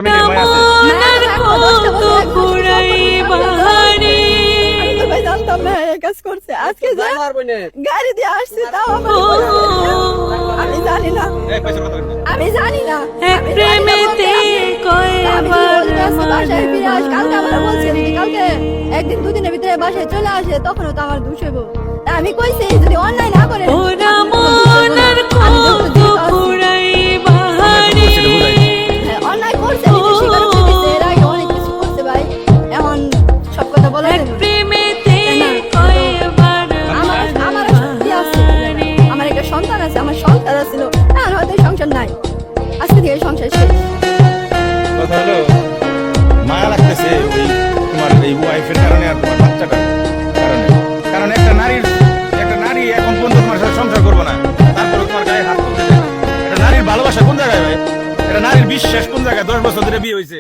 আমি জানি না কালকে একদিন দুদিনের ভিতরে বাসায় চলে আসে তখনও তো আমার দোষ হইব। আমি কইছি যদি অনলাইন না করে অনলাইন করছে এর আগে অনেক কিছু করছে ভাই, এখন সব কথা বলা আমার একটা সন্তান আছে, আমার সংসার ছিল, এখন হয়তো সংসার নাই, আজকে থেকে সংসার শেষ। কথা হলো মায়া লাগতেছে ওই তোমার এই ওয়াইফের কারণে আর তোমার বাচ্চাটার কারণে। কারণ একটা নারী এখন পর্যন্ত তোমার সাথে সংসার করবো না, তারপরে তোমার গায়ে হাত তুলতে যায়। একটা নারীর ভালোবাসা কোন জায়গায় ভাই? একটা নারীর বিশ্বাস কোন জায়গায়? 10 বছর ধরে বিয়ে হয়েছে।